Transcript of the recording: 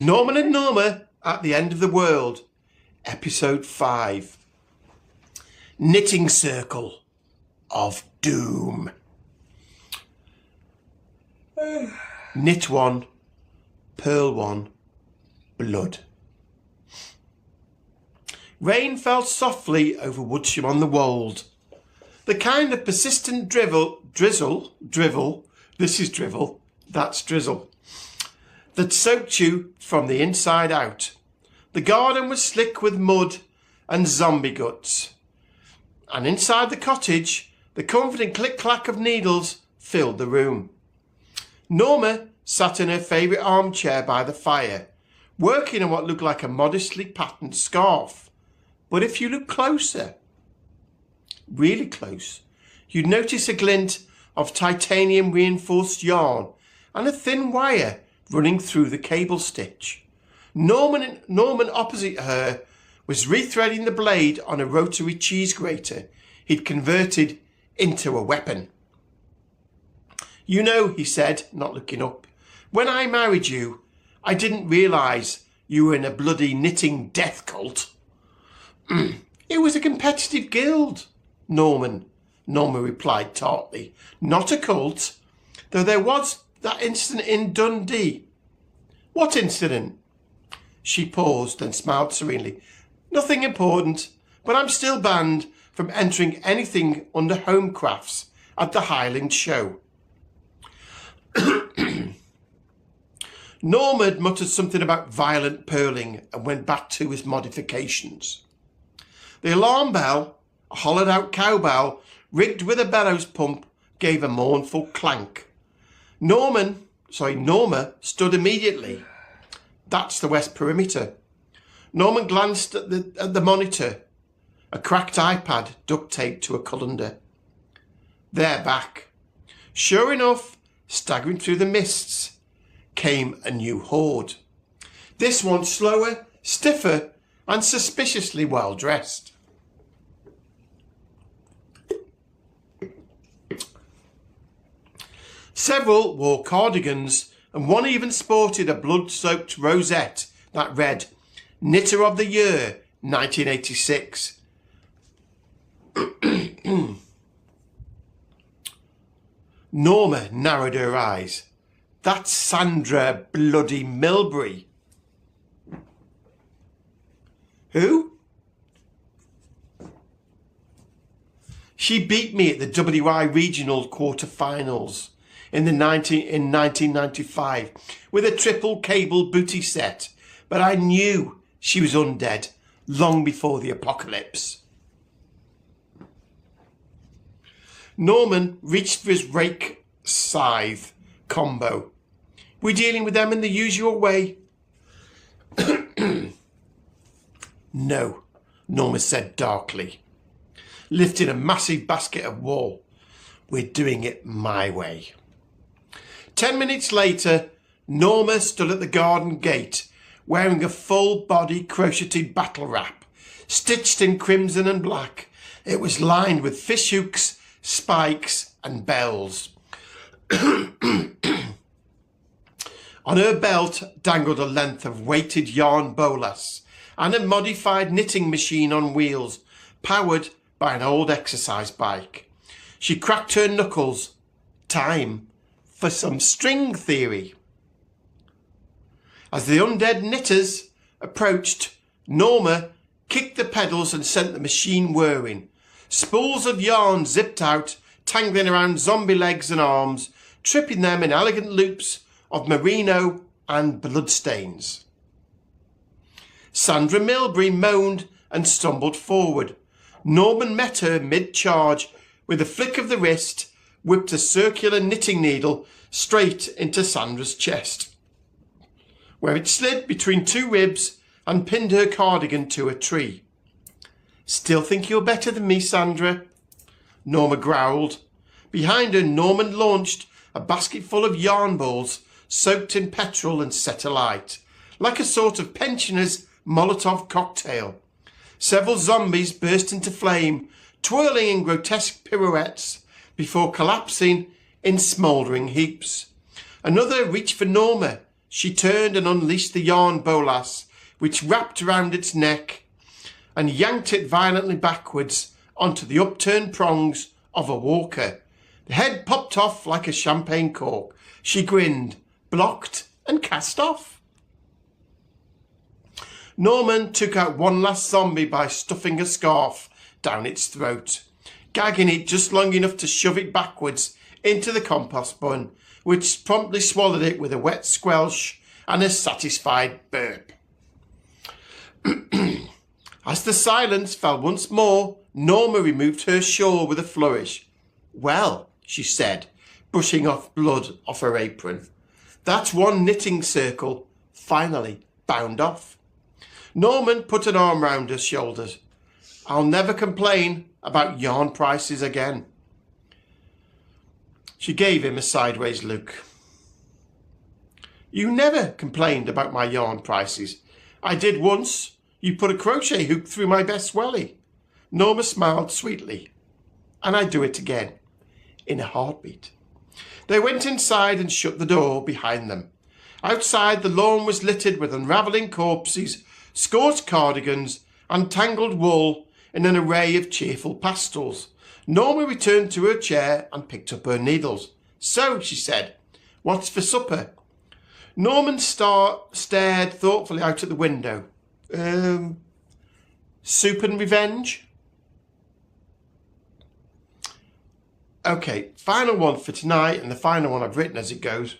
Norman and Norma at the End of the World, Episode 5. Knitting Circle of Doom. Knit 1, purl 1, blood. Rain fell softly over Woodsham-on-the-Wold. The kind of persistent drizzle, this is drivel, that's drizzle, that soaked you from the inside out. The garden was slick with mud and zombie guts. And inside the cottage, the comforting click-clack of needles filled the room. Norma sat in her favourite armchair by the fire, working on what looked like a modestly patterned scarf. But if you look closer, really close, you'd notice a glint of titanium reinforced yarn and a thin wire running through the cable stitch. Norman opposite her was rethreading the blade on a rotary cheese grater he'd converted into a weapon. "You know," he said, not looking up, "when I married you, I didn't realise you were in a bloody knitting death cult." "It was a competitive guild, Norma replied tartly. "Not a cult, though there was that incident in Dundee." "What incident?" She paused and smiled serenely. "Nothing important, but I'm still banned from entering anything under home crafts at the Highland show." Norman muttered something about violent purling and went back to his modifications. The alarm bell, a hollowed-out cowbell rigged with a bellows pump, gave a mournful clank. Norma stood immediately. "That's the west perimeter." Norman glanced at the monitor, a cracked iPad duct taped to a colander. They're back. Sure enough, staggering through the mists, came a new horde. This one slower, stiffer, and suspiciously well dressed. Several wore cardigans, and one even sported a blood-soaked rosette that read, "Knitter of the Year, 1986. Norma narrowed her eyes. "That's Sandra bloody Milbury." "Who?" "She beat me at the WI regional quarter-finals in 1995 with a triple cable booty set, but I knew she was undead long before the apocalypse." Norman reached for his rake scythe combo. "We're dealing with them in the usual way." "No," Norma said darkly, lifting a massive basket of wool. "We're doing it my way." 10 minutes later, Norma stood at the garden gate, wearing a full-body crocheted battle wrap, stitched in crimson and black. It was lined with fish hooks, spikes, and bells. On her belt dangled a length of weighted yarn bolas and a modified knitting machine on wheels, powered by an old exercise bike. She cracked her knuckles. Time for some string theory. As the undead knitters approached, Norma kicked the pedals and sent the machine whirring. Spools of yarn zipped out, tangling around zombie legs and arms, tripping them in elegant loops of merino and bloodstains. Sandra Milbury moaned and stumbled forward. Norman met her mid-charge with a flick of the wrist, whipped a circular knitting needle straight into Sandra's chest, where it slid between two ribs and pinned her cardigan to a tree. "Still think you're better than me, Sandra?" Norma growled. Behind her, Norman launched a basket full of yarn balls soaked in petrol and set alight, like a sort of pensioner's Molotov cocktail. Several zombies burst into flame, twirling in grotesque pirouettes before collapsing in smouldering heaps. Another reached for Norma, she turned and unleashed the yarn bolas, which wrapped around its neck and yanked it violently backwards onto the upturned prongs of a walker. The head popped off like a champagne cork. She grinned, blocked, and cast off. Norman took out one last zombie by stuffing a scarf down its throat, gagging it just long enough to shove it backwards into the compost bun, which promptly swallowed it with a wet squelch and a satisfied burp. As the silence fell once more, Norma removed her shawl with a flourish. "Well," she said, brushing off blood off her apron, "that's one knitting circle finally bound off." Norman put an arm round her shoulders. "I'll never complain about yarn prices again." She gave him a sideways look. "You never complained about my yarn prices." "I did once. You put a crochet hook through my best welly." Norma smiled sweetly. "And I'd do it again, in a heartbeat." They went inside and shut the door behind them. Outside, the lawn was littered with unravelling corpses, scorched cardigans, and tangled wool in an array of cheerful pastels. Norma returned to her chair and picked up her needles. "So," she said, "what's for supper?" Norman stared thoughtfully out at the window. Soup and revenge?" Okay, final one for tonight, and the final one I've written as it goes.